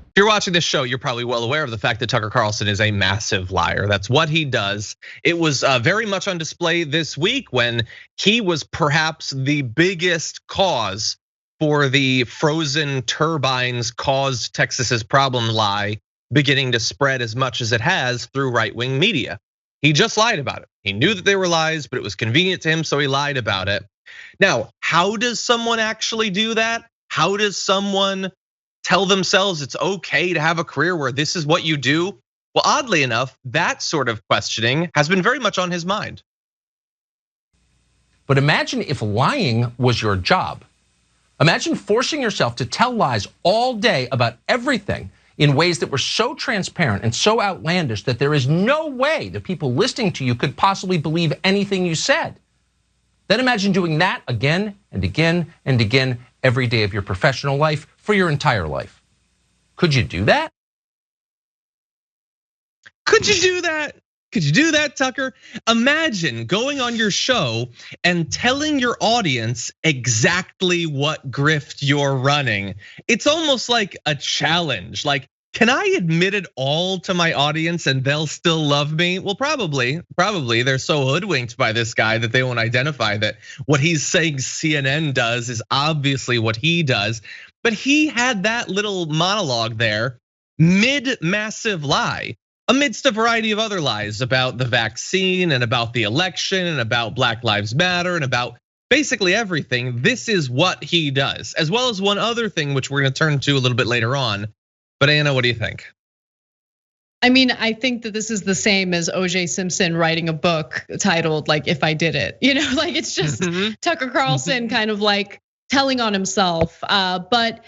If you're watching this show, you're probably well aware of the fact that Tucker Carlson is a massive liar. That's what he does. It was very much on display this week when he was perhaps the biggest cause for the frozen turbines caused Texas's problem lie beginning to spread as much as it has through right-wing media. He just lied about it. He knew that they were lies, but it was convenient to him, so he lied about it. Now, how does someone actually do that? How does someone tell themselves it's okay to have a career where this is what you do? Well, oddly enough, that sort of questioning has been very much on his mind. But imagine if lying was your job. Imagine forcing yourself to tell lies all day about everything in ways that were so transparent and so outlandish that there is no way the people listening to you could possibly believe anything you said. Then imagine doing that again and again and again every day of your professional life for your entire life. Could you do that? Could you do that? Could you do that, Tucker? Imagine going on your show and telling your audience exactly what grift you're running. It's almost like a challenge. Like, can I admit it all to my audience and they'll still love me? Well, probably they're so hoodwinked by this guy that they won't identify that what he's saying CNN does is obviously what he does. But he had that little monologue there mid-massive lie, amidst a variety of other lies about the vaccine and about the election and about Black Lives Matter and about basically everything. This is what he does, as well as one other thing, which we're gonna turn to a little bit later on. But Anna, what do you think? I mean, I think that this is the same as O.J. Simpson writing a book titled like "If I Did It." You know, like it's just Tucker Carlson kind of like telling on himself. But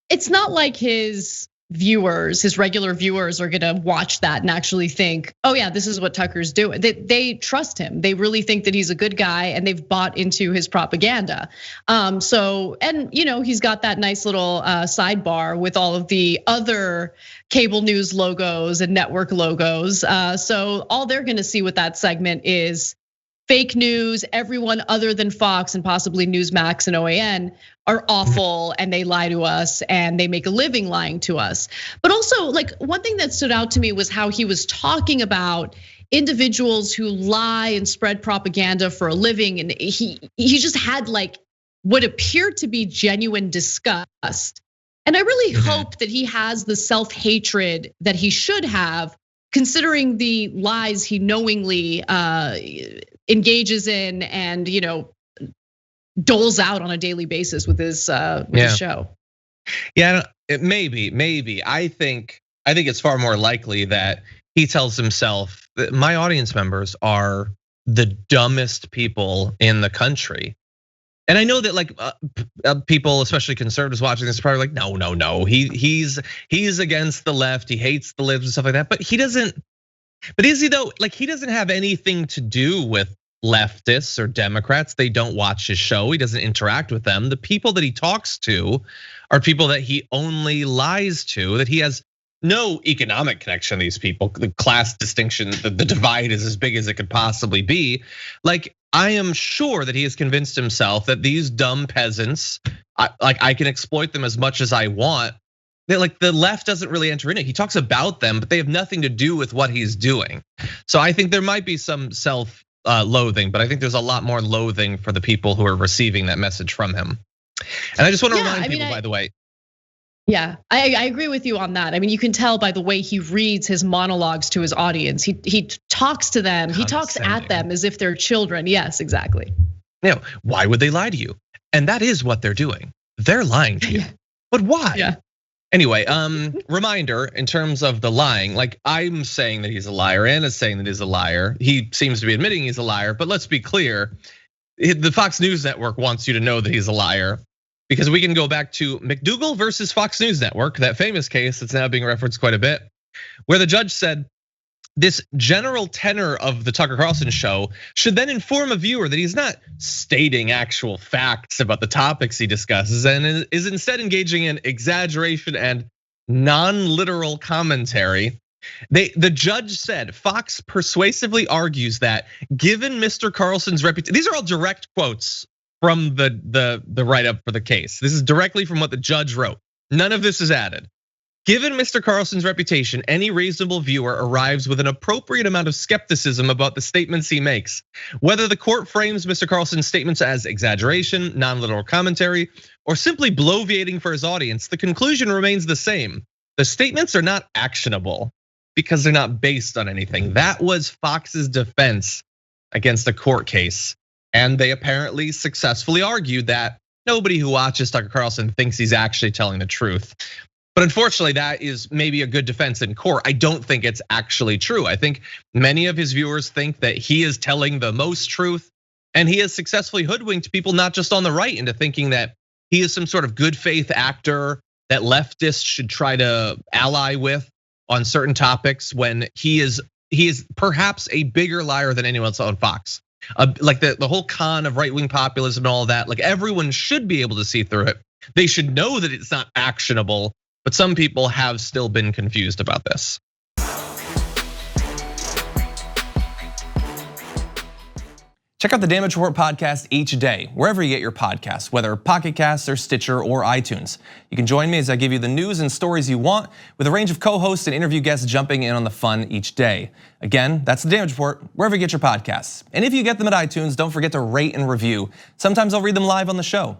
it's not like his viewers, his regular viewers, are gonna watch that and actually think, oh yeah, this is what Tucker's doing. They trust him. They really think that he's a good guy and they've bought into his propaganda. So, and he's got that nice little sidebar with all of the other cable news logos and network logos. So all they're gonna see with that segment is fake news. Everyone other than Fox and possibly Newsmax and OAN are awful and they lie to us and they make a living lying to us. But also, like, one thing that stood out to me was how he was talking about individuals who lie and spread propaganda for a living, and he just had like what appeared to be genuine disgust. And I really hope that he has the self-hatred that he should have, considering the lies he knowingly engages in and doles out on a daily basis with his show. Yeah, maybe. I think it's far more likely that he tells himself that my audience members are the dumbest people in the country. And I know that like people, especially conservatives watching this, are probably like, no, he's against the left, he hates the libs and stuff like that. But he doesn't. But is he though? Like, he doesn't have anything to do with leftists or Democrats. They don't watch his show. He doesn't interact with them. The people that he talks to are people that he only lies to, that he has no economic connection to these people. The class distinction, the divide is as big as it could possibly be. Like, I am sure that he has convinced himself that these dumb peasants, I can exploit them as much as I want. Like, the left doesn't really enter in it. He talks about them, but they have nothing to do with what he's doing. So I think there might be some self-loathing, but I think there's a lot more loathing for the people who are receiving that message from him. And I just want to remind people, by the way. Yeah, I agree with you on that. I mean, you can tell by the way he reads his monologues to his audience. He talks to them, he talks at them as if they're children. Yes, exactly. Why would they lie to you? And that is what they're doing. They're lying to you. But why? Yeah. Anyway, reminder in terms of the lying, like, I'm saying that he's a liar, Anna's saying that he's a liar. He seems to be admitting he's a liar, but let's be clear. The Fox News Network wants you to know that he's a liar, because we can go back to McDougal versus Fox News Network, that famous case that's now being referenced quite a bit, where the judge said this general tenor of the Tucker Carlson show should then inform a viewer that he's not stating actual facts about the topics he discusses and is instead engaging in exaggeration and non-literal commentary. The judge said Fox persuasively argues that given Mr. Carlson's reputation, these are all direct quotes from the write-up for the case. This is directly from what the judge wrote. None of this is added. Given Mr. Carlson's reputation, any reasonable viewer arrives with an appropriate amount of skepticism about the statements he makes. Whether the court frames Mr. Carlson's statements as exaggeration, non-literal commentary, or simply bloviating for his audience, the conclusion remains the same. The statements are not actionable because they're not based on anything. That was Fox's defense against a court case. And they apparently successfully argued that nobody who watches Tucker Carlson thinks he's actually telling the truth. But unfortunately, that is maybe a good defense in court. I don't think it's actually true. I think many of his viewers think that he is telling the most truth, and he has successfully hoodwinked people not just on the right into thinking that he is some sort of good faith actor that leftists should try to ally with on certain topics, when he is perhaps a bigger liar than anyone else on Fox. Like the whole con of right-wing populism and all that, like everyone should be able to see through it. They should know that it's not actionable, but some people have still been confused about this. Check out the Damage Report podcast each day, wherever you get your podcasts, whether Pocket Casts or Stitcher or iTunes. You can join me as I give you the news and stories you want, with a range of co-hosts and interview guests jumping in on the fun each day. Again, that's the Damage Report, wherever you get your podcasts. And if you get them at iTunes, don't forget to rate and review. Sometimes I'll read them live on the show.